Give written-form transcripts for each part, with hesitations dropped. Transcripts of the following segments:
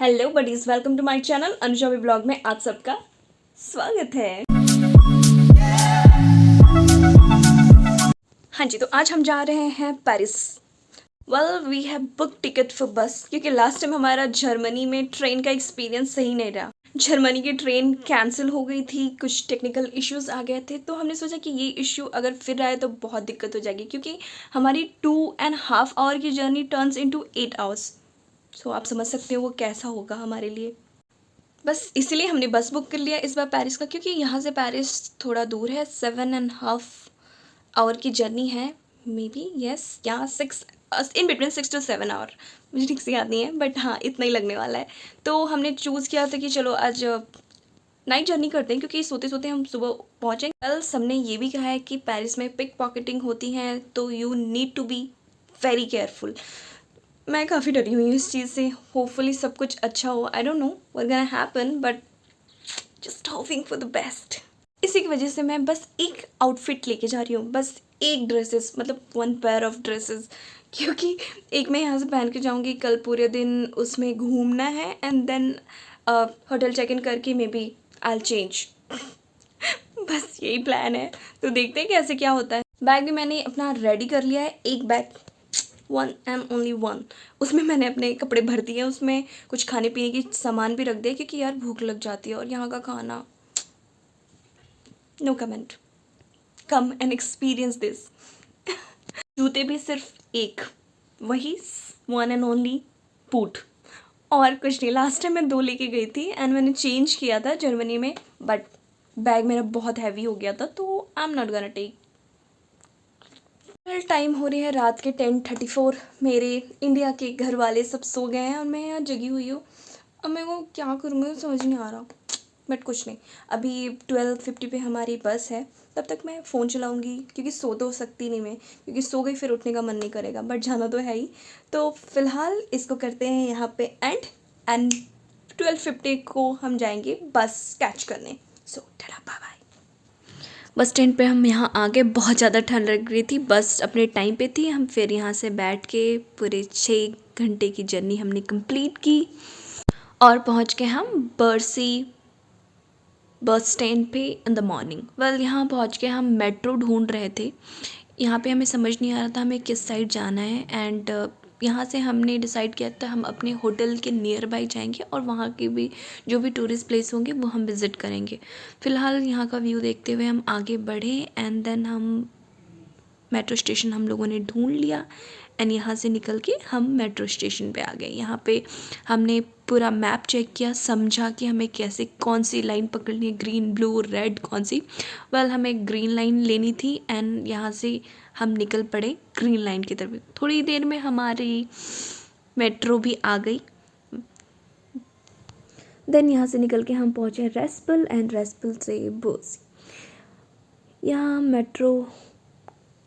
Hello buddies, welcome to my channel Anuja blog में आप सबका स्वागत है। हाँ जी, तो आज हम जा रहे हैं Paris. We have book ticket for bus, क्योंकि लास्ट टाइम हमारा जर्मनी में ट्रेन का एक्सपीरियंस सही नहीं रहा। जर्मनी की ट्रेन कैंसिल हो गई थी, कुछ टेक्निकल इश्यूज आ गए थे, तो हमने सोचा कि ये इश्यू अगर फिर आए तो बहुत दिक्कत हो जाएगी, क्योंकि हमारी 2.5 आवर की जर्नी टर्न्स इनटू 8 आवर्स। सो आप समझ सकते हो वो कैसा होगा हमारे लिए। बस इसीलिए हमने बस बुक कर लिया इस बार पेरिस का, क्योंकि यहाँ से पेरिस थोड़ा दूर है। 7.5 आवर की जर्नी है, मे बी यस, यहाँ 6 इन बिटवीन 6 to 7 आवर। मुझे ठीक से याद नहीं है, बट हाँ इतना ही लगने वाला है। तो हमने चूज़ किया था कि चलो आज नाइट जर्नी करते हैं, क्योंकि सोते सोते हम सुबह पहुँचेंगे। कल सबने ये भी कहा है कि पेरिस में पिक पॉकेटिंग होती है, तो you need to be very careful. मैं काफ़ी डरी हुई हूँ इस चीज़ से। होपफुली सब कुछ अच्छा हो। I don't know what gonna happen, but just hoping for the best. इसी की वजह से मैं बस एक आउटफिट लेके जा रही हूँ, बस एक ड्रेसेस, मतलब 1 पेयर ऑफ ड्रेसेस, क्योंकि एक मैं यहाँ से पहन के जाऊँगी, कल पूरे दिन उसमें घूमना है, and then hotel check in करके मे बी आई चेंज। बस यही प्लान है, तो देखते हैं कैसे क्या होता है। बैग भी मैंने अपना रेडी कर लिया है, एक बैग, 1 and only 1। उसमें मैंने अपने कपड़े भर दिए, उसमें कुछ खाने पीने की सामान भी रख दिया, क्योंकि यार भूख लग जाती है और यहाँ का खाना, no comment, come and experience this. जूते भी सिर्फ एक, वही 1 and only बूट, और कुछ नहीं। लास्ट टाइम मैं 2 लेके गई थी एंड मैंने चेंज किया था जर्मनी में, बट बैग मेरा बहुत हैवी हो गया था, तो I am not gonna take. Time हो रही है रात के 10:34। मेरे इंडिया के घर वाले सब सो गए हैं और मैं यहाँ जगी हुई हूँ। अब मेरे को क्या करूँ, मुझे समझ नहीं आ रहा, बट कुछ नहीं। अभी 12:50 पे हमारी बस है, तब तक मैं फ़ोन चलाऊँगी, क्योंकि सो तो सकती नहीं मैं, क्योंकि सो गई फिर उठने का मन नहीं करेगा, बट जाना तो है ही। तो फ़िलहाल इसको करते हैं यहाँ पे एंड 12:50 को हम जाएंगे बस कैच करने। So tata bye bye. Bus stand पे हम यहाँ आगे, बहुत ज़्यादा ठंड लग रही थी, बस अपने टाइम पे थी। हम फिर यहाँ से बैठ के पूरे 6 घंटे की जर्नी हमने कंप्लीट की और पहुँच गए हम बर्सी बस स्टैंड पे इन द मॉर्निंग। यहाँ पहुँच के हम मेट्रो ढूंढ रहे थे। यहाँ पे हमें समझ नहीं आ रहा था हमें किस साइड जाना है, एंड यहाँ से हमने डिसाइड किया था हम अपने होटल के नियर बाई जाएंगे और वहाँ के भी जो भी टूरिस्ट प्लेस होंगे वो हम विज़िट करेंगे। फ़िलहाल यहाँ का व्यू देखते हुए हम आगे बढ़े, एंड देन हम मेट्रो स्टेशन हम लोगों ने ढूंढ लिया, एंड यहाँ से निकल के हम मेट्रो स्टेशन पे आ गए। यहाँ पे हमने पूरा मैप चेक किया, समझा कि हमें कैसे कौन सी लाइन पकड़नी है, ग्रीन ब्लू रेड कौन सी। हमें ग्रीन लाइन लेनी थी, एंड यहाँ से हम निकल पड़े ग्रीन लाइन की तरफ। थोड़ी देर में हमारी मेट्रो भी आ गई। देन यहाँ से निकल के हम पहुँचे रेस्पल, एंड रेस्पल से बर्सी। यहाँ मेट्रो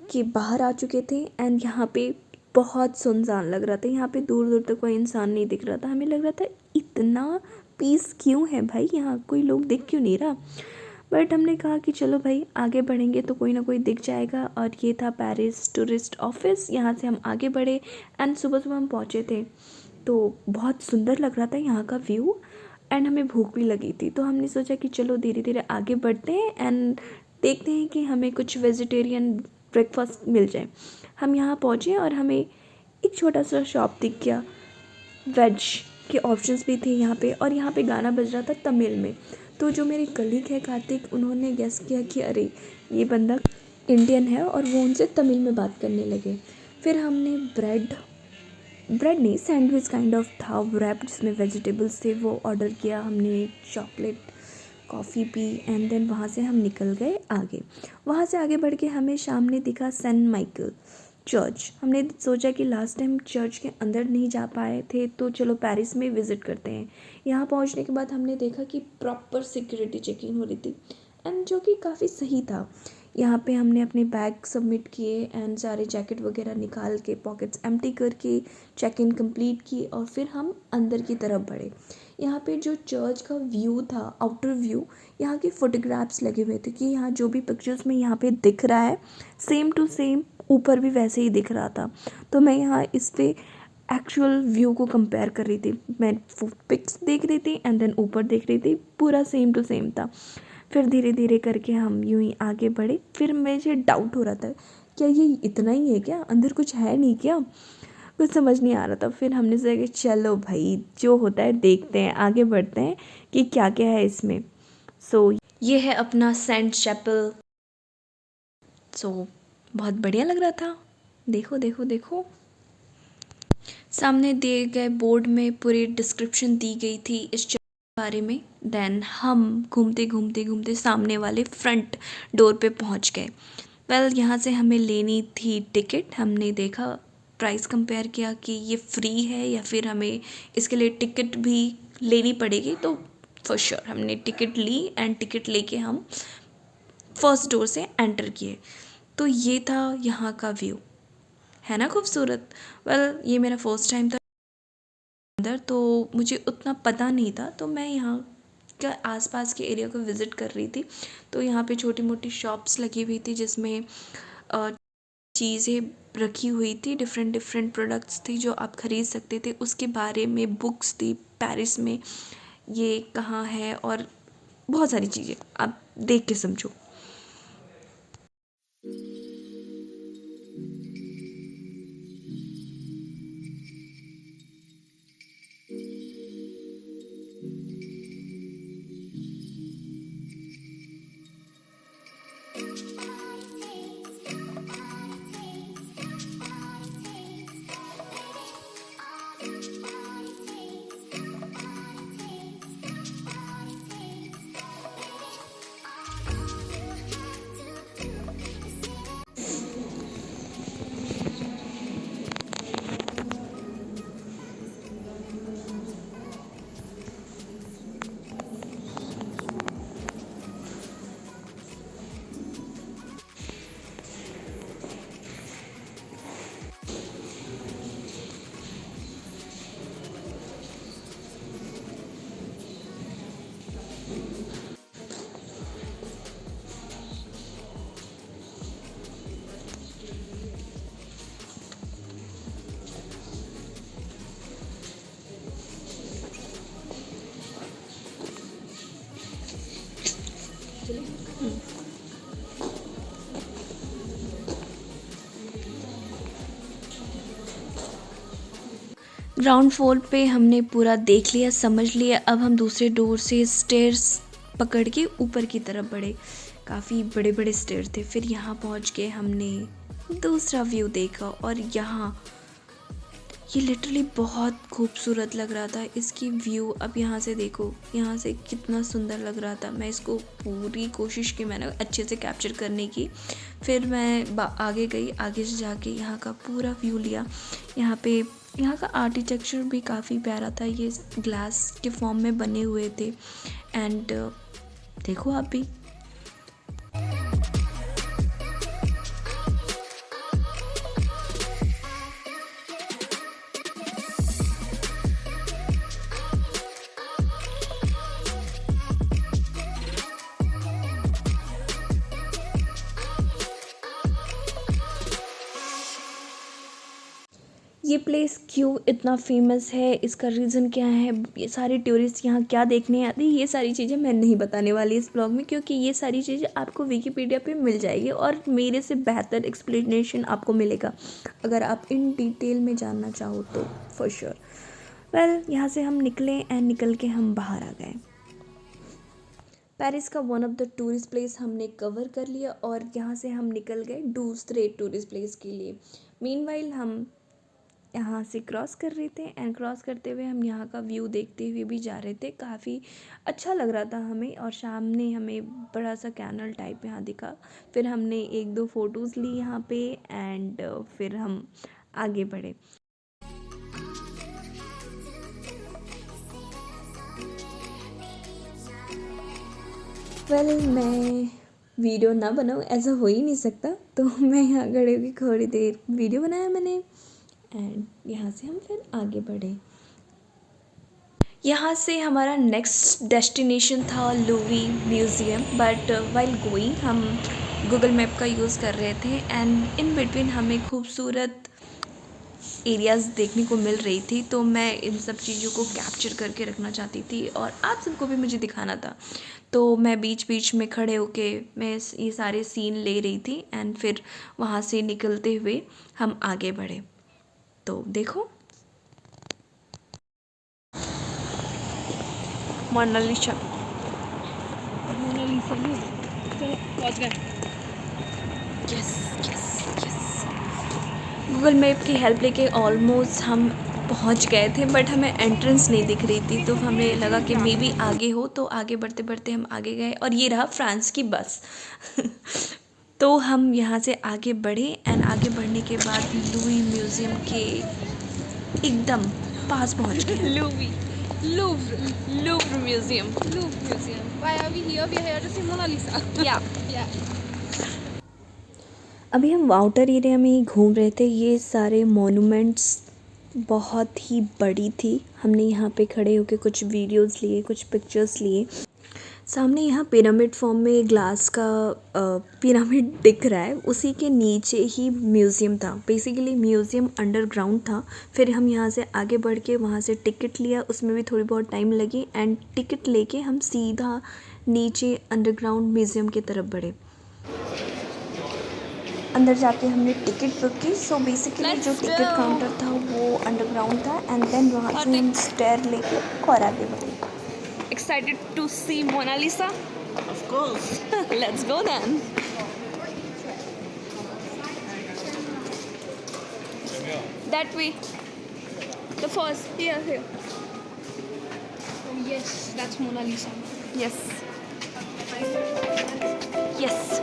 के बाहर आ चुके थे, एंड यहाँ पे बहुत सुनसान लग रहा था। यहाँ पे दूर दूर तक कोई इंसान नहीं दिख रहा था। हमें लग रहा था इतना पीस क्यों है भाई, यहाँ कोई लोग दिख क्यों नहीं रहा। बट हमने कहा कि चलो भाई आगे बढ़ेंगे तो कोई ना कोई दिख जाएगा, और ये था पेरिस टूरिस्ट ऑफिस। यहाँ से हम आगे बढ़े, एंड सुबह सुबह हम पहुँचे थे, तो बहुत सुंदर लग रहा था यहाँ का व्यू, एंड हमें भूख भी लगी थी। तो हमने सोचा कि चलो धीरे धीरे आगे बढ़ते हैं एंड देखते हैं कि हमें कुछ वेजिटेरियन ब्रेकफास्ट मिल जाए। हम यहाँ पहुँचे और हमें एक छोटा सा शॉप दिख गया, वेज के ऑप्शंस भी थे यहाँ पे, और यहाँ पे गाना बज रहा था तमिल में। तो जो मेरे कलीग है कार्तिक, उन्होंने गेस किया कि अरे ये बंदा इंडियन है, और वो उनसे तमिल में बात करने लगे। फिर हमने ब्रेड नहीं, सैंडविच काइंड ऑफ था रैप जिसमें वेजिटेबल्स थे, वो ऑर्डर किया हमने। चॉकलेट कॉफ़ी पी, एंड देन वहाँ से हम निकल गए आगे। वहाँ से आगे बढ़ के हमें सामने दिखा सेंट माइकल चर्च। हमने सोचा कि लास्ट टाइम चर्च के अंदर नहीं जा पाए थे, तो चलो पेरिस में विज़िट करते हैं। यहाँ पहुँचने के बाद हमने देखा कि प्रॉपर सिक्योरिटी चेकिंग हो रही थी, एंड जो कि काफ़ी सही था। यहाँ पे हमने अपने बैग सबमिट किए, एंड सारे जैकेट वगैरह निकाल के पॉकेट्स एम्प्टी करके चेक इन कंप्लीट की, और फिर हम अंदर की तरफ बढ़े। यहाँ पे जो चर्च का व्यू था, आउटर व्यू, यहाँ के फोटोग्राफ्स लगे हुए थे कि यहाँ जो भी पिक्चर्स में यहाँ पे दिख रहा है सेम टू सेम ऊपर भी वैसे ही दिख रहा था। तो मैं यहाँ इस पर एक्चुअल व्यू को कंपेयर कर रही थी। मैं पिक्स देख रही थी एंड देन ऊपर देख रही थी, पूरा सेम टू सेम था। फिर धीरे धीरे करके हम यूं ही आगे बढ़े। फिर मुझे डाउट हो रहा था, क्या ये इतना ही है क्या, अंदर कुछ है नहीं क्या, कुछ समझ नहीं आ रहा था। फिर हमने सोचा कि चलो भाई जो होता है देखते हैं, आगे बढ़ते हैं कि क्या क्या है इसमें। सो ये है अपना सेंट चैपल। सो बहुत बढ़िया लग रहा था। देखो देखो देखो, सामने दिए गए बोर्ड में पूरी डिस्क्रिप्शन दी गई थी इस चर्च के बारे में। देन हम घूमते घूमते घूमते सामने वाले फ्रंट डोर पे पहुंच गए। वेल यहाँ से हमें लेनी थी टिकट। हमने देखा, प्राइस कंपेयर किया कि ये फ्री है या फिर हमें इसके लिए टिकट भी लेनी पड़ेगी। तो फॉर श्योर हमने टिकट ली एंड टिकट लेके हम फर्स्ट डोर से एंटर किए। तो ये था यहाँ का व्यू, है ना खूबसूरत। वेल ये मेरा फर्स्ट टाइम था अंदर, तो मुझे उतना पता नहीं था, तो मैं यहाँ का आसपास के एरिया को विज़िट कर रही थी। तो यहाँ पे छोटी मोटी शॉप्स लगी हुई थी जिसमें चीज़ें रखी हुई थी, डिफरेंट डिफरेंट प्रोडक्ट्स थी जो आप ख़रीद सकते थे। उसके बारे में बुक्स थी, पेरिस में ये कहाँ है, और बहुत सारी चीज़ें आप देख के समझो। ग्राउंड फ्लोर पे हमने पूरा देख लिया, समझ लिया। अब हम दूसरे डोर से स्टेयर्स पकड़ के ऊपर की तरफ बढ़े। काफ़ी बड़े बड़े स्टेयर थे। फिर यहाँ पहुँच के हमने दूसरा व्यू देखा, और यहाँ ये लिटरली बहुत खूबसूरत लग रहा था इसकी व्यू। अब यहाँ से देखो, यहाँ से कितना सुंदर लग रहा था। मैं इसको पूरी कोशिश की मैंने अच्छे से कैप्चर करने की। फिर मैं आगे गई, आगे से जाके यहाँ का पूरा व्यू लिया। यहाँ का आर्किटेक्चर भी काफ़ी प्यारा था। ये ग्लास के फॉर्म में बने हुए थे। एंड देखो आप भी। ये प्लेस क्यों इतना फेमस है, इसका रीज़न क्या है, ये सारे टूरिस्ट यहाँ क्या देखने आते हैं, ये सारी चीज़ें मैं नहीं बताने वाली इस ब्लॉग में, क्योंकि ये सारी चीज़ें आपको विकीपीडिया पे मिल जाएगी और मेरे से बेहतर एक्सप्लेनेशन आपको मिलेगा अगर आप इन डिटेल में जानना चाहो तो, फॉर श्योर। वेल यहाँ से हम निकले एंड निकल के हम बाहर आ गए। पेरिस का one of the tourist place हमने कवर कर लिया और यहाँ से हम निकल गए दूसरे टूरिस्ट प्लेस के लिए। मीनवाइल हम यहाँ से क्रॉस कर रहे थे एंड क्रॉस करते हुए हम यहाँ का व्यू देखते हुए भी जा रहे थे। काफ़ी अच्छा लग रहा था हमें, और सामने हमें बड़ा सा कैनल टाइप यहाँ दिखा। फिर हमने एक दो फ़ोटोज़ ली यहाँ पे एंड फिर हम आगे बढ़े। वेल मैं वीडियो ना बनाऊँ ऐसा हो ही नहीं सकता, तो मैं यहाँ खड़े होकर थोड़ी देर वीडियो बनाया मैंने एंड यहाँ से हम फिर आगे बढ़े। यहाँ से हमारा नेक्स्ट डेस्टिनेशन था Louis museum, but while going हम गूगल मैप का यूज़ कर रहे थे एंड इन बिटवीन हमें खूबसूरत एरियाज़ देखने को मिल रही थी, तो मैं इन सब चीज़ों को कैप्चर करके रखना चाहती थी और आप सबको भी मुझे दिखाना था। तो मैं बीच बीच में खड़े होके मैं ये सारे सीन ले रही थी एंड फिर वहाँ से निकलते हुए हम आगे बढ़े। तो देखो, मोनालिसा पहुँच गए। Yes yes yes. Google map की हेल्प लेके ऑलमोस्ट हम पहुंच गए थे, बट हमें एंट्रेंस नहीं दिख रही थी, तो हमें लगा कि मे बी आगे हो, तो आगे बढ़ते बढ़ते हम आगे गए और ये रहा फ्रांस की बस। तो हम यहाँ से आगे बढ़े एंड आगे बढ़ने के बाद लुई म्यूज़ियम के एकदम पास पहुँच गए। Louvre museum. Why are we here? We are here to see Mona Lisa. Yeah. अभी हम आउटर एरिया में ही घूम रहे थे। ये सारे मॉन्यूमेंट्स बहुत ही बड़ी थी। हमने यहाँ पे खड़े होकर कुछ वीडियोस लिए, कुछ पिक्चर्स लिए। सामने यहाँ पिरामिड फॉर्म में ग्लास का पिरामिड दिख रहा है, उसी के नीचे ही म्यूज़ियम था। बेसिकली म्यूज़ियम अंडरग्राउंड था। फिर हम यहाँ से आगे बढ़ के वहाँ से टिकट लिया, उसमें भी थोड़ी बहुत टाइम लगी एंड टिकट लेके हम सीधा नीचे अंडरग्राउंड म्यूज़ियम की तरफ बढ़े। अंदर जाके हमने टिकट बुक की। सो बेसिकली जो टिकट काउंटर था वो अंडरग्राउंड था एंड देन वहाँ से हम स्टेयर लेके और आगे बढ़े। Excited to see Mona Lisa? Of course. Let's go then. That way. The first. Here. Oh yes, that's Mona Lisa. Yes. Yes.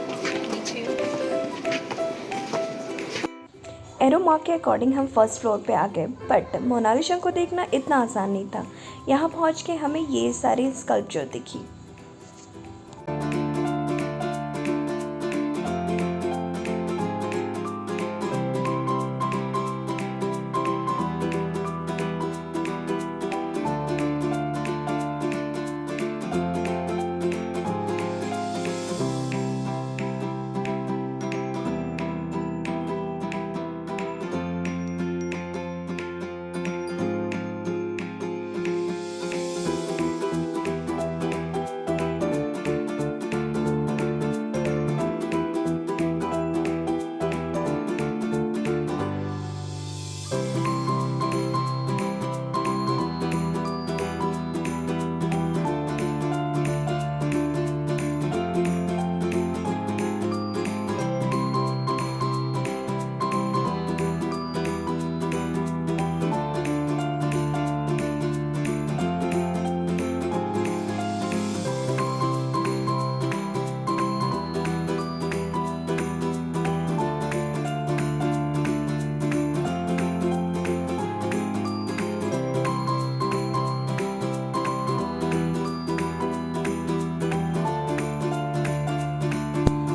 Arrow mark के अकॉर्डिंग हम फर्स्ट फ्लोर पे आ गए, बट मोनालिसा को देखना इतना आसान नहीं था। यहाँ पहुँच के हमें ये सारी स्कल्पचर दिखी।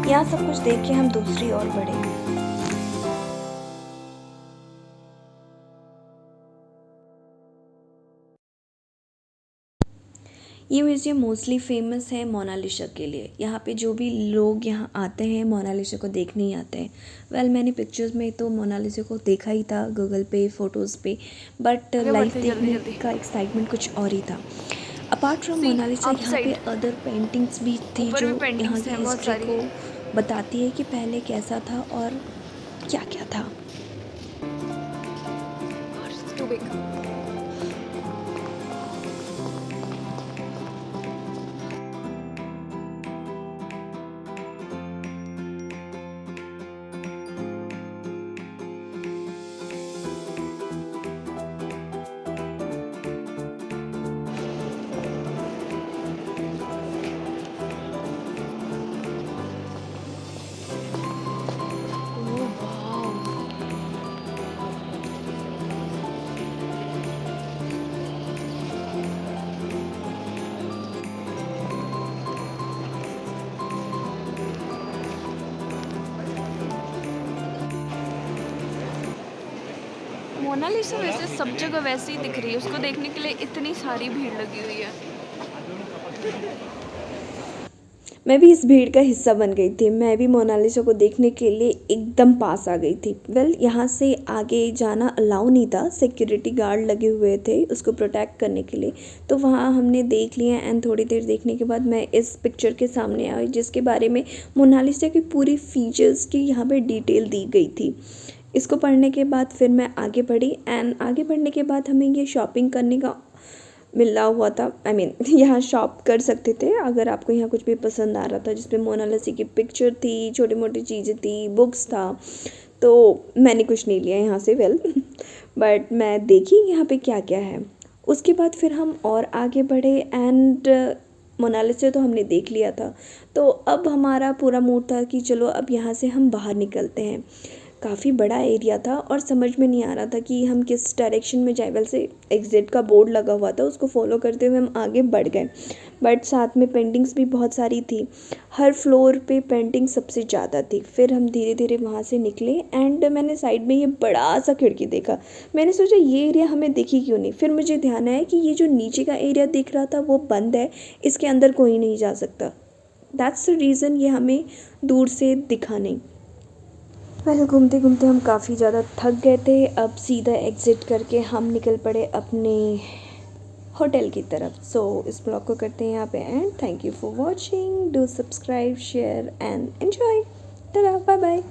यहाँ सब कुछ देख के हम दूसरी ओर बढ़े। ये म्यूज़ियम मोस्टली फेमस है मोनालिसा के लिए। यहाँ पे जो भी लोग यहाँ आते हैं मोनालिसा को देखने ही आते हैं। वेल मैंने पिक्चर्स में तो मोनालिसा को देखा ही था गूगल पे, फ़ोटोज़ पे, बट लाइव देखने का एक्साइटमेंट कुछ और ही था। अपार्ट फ्रॉम मोनालिसा यहाँ पे अदर पेंटिंग्स भी थी जो यहाँ की हिस्ट्री को बताती है कि पहले कैसा था और क्या क्या था। मोनालिसा वैसे सब जगह वैसे ही दिख रही है, उसको देखने के लिए इतनी सारी भीड़ लगी हुई है। मैं भी इस भीड़ का हिस्सा बन गई थी। मैं भी मोनालिसा को देखने के लिए एकदम पास आ गई थी। यहाँ से आगे जाना अलाउ नहीं था, सिक्योरिटी गार्ड लगे हुए थे उसको प्रोटेक्ट करने के लिए। तो वहाँ हमने देख लिया एंड थोड़ी देर देखने के बाद मैं इस पिक्चर के सामने आई जिसके बारे में मोनालिसा की पूरी फीचर्स की यहाँ पे डिटेल दी गई थी। इसको पढ़ने के बाद फिर मैं आगे बढ़ी एंड आगे बढ़ने के बाद हमें ये शॉपिंग करने का मिला हुआ था। यहाँ शॉप कर सकते थे अगर आपको यहाँ कुछ भी पसंद आ रहा था, जिसमें मोनालिसा की पिक्चर थी, छोटी मोटी चीज़ें थी, बुक्स था। तो मैंने कुछ नहीं लिया यहाँ से बट मैं देखी यहाँ पे क्या क्या है। उसके बाद फिर हम और आगे बढ़े एंड मोनालिसा तो हमने देख लिया था। तो अब हमारा पूरा मूड था कि चलो अब यहाँ से हम बाहर निकलते हैं। काफ़ी बड़ा एरिया था और समझ में नहीं आ रहा था कि हम किस डायरेक्शन में जाए। वैसे एग्ज़िट का बोर्ड लगा हुआ था, उसको फॉलो करते हुए हम आगे बढ़ गए। बट साथ में पेंटिंग्स भी बहुत सारी थी, हर फ्लोर पे पेंटिंग सबसे ज़्यादा थी। फिर हम धीरे धीरे वहाँ से निकले एंड मैंने साइड में ये बड़ा सा खिड़की देखा। मैंने सोचा ये एरिया हमें दिखी क्यों नहीं। फिर मुझे ध्यान आया कि ये जो नीचे का एरिया दिख रहा था वो बंद है, इसके अंदर कोई नहीं जा सकता। दैट्स द रीज़न ये हमें दूर से दिखा नहीं। घूमते घूमते हम काफ़ी ज़्यादा थक गए थे। अब सीधा एग्ज़िट करके हम निकल पड़े अपने होटल की तरफ। सो इस ब्लॉग को करते हैं यहाँ पे and thank you for watching. Do subscribe, share and enjoy. Tata, bye bye.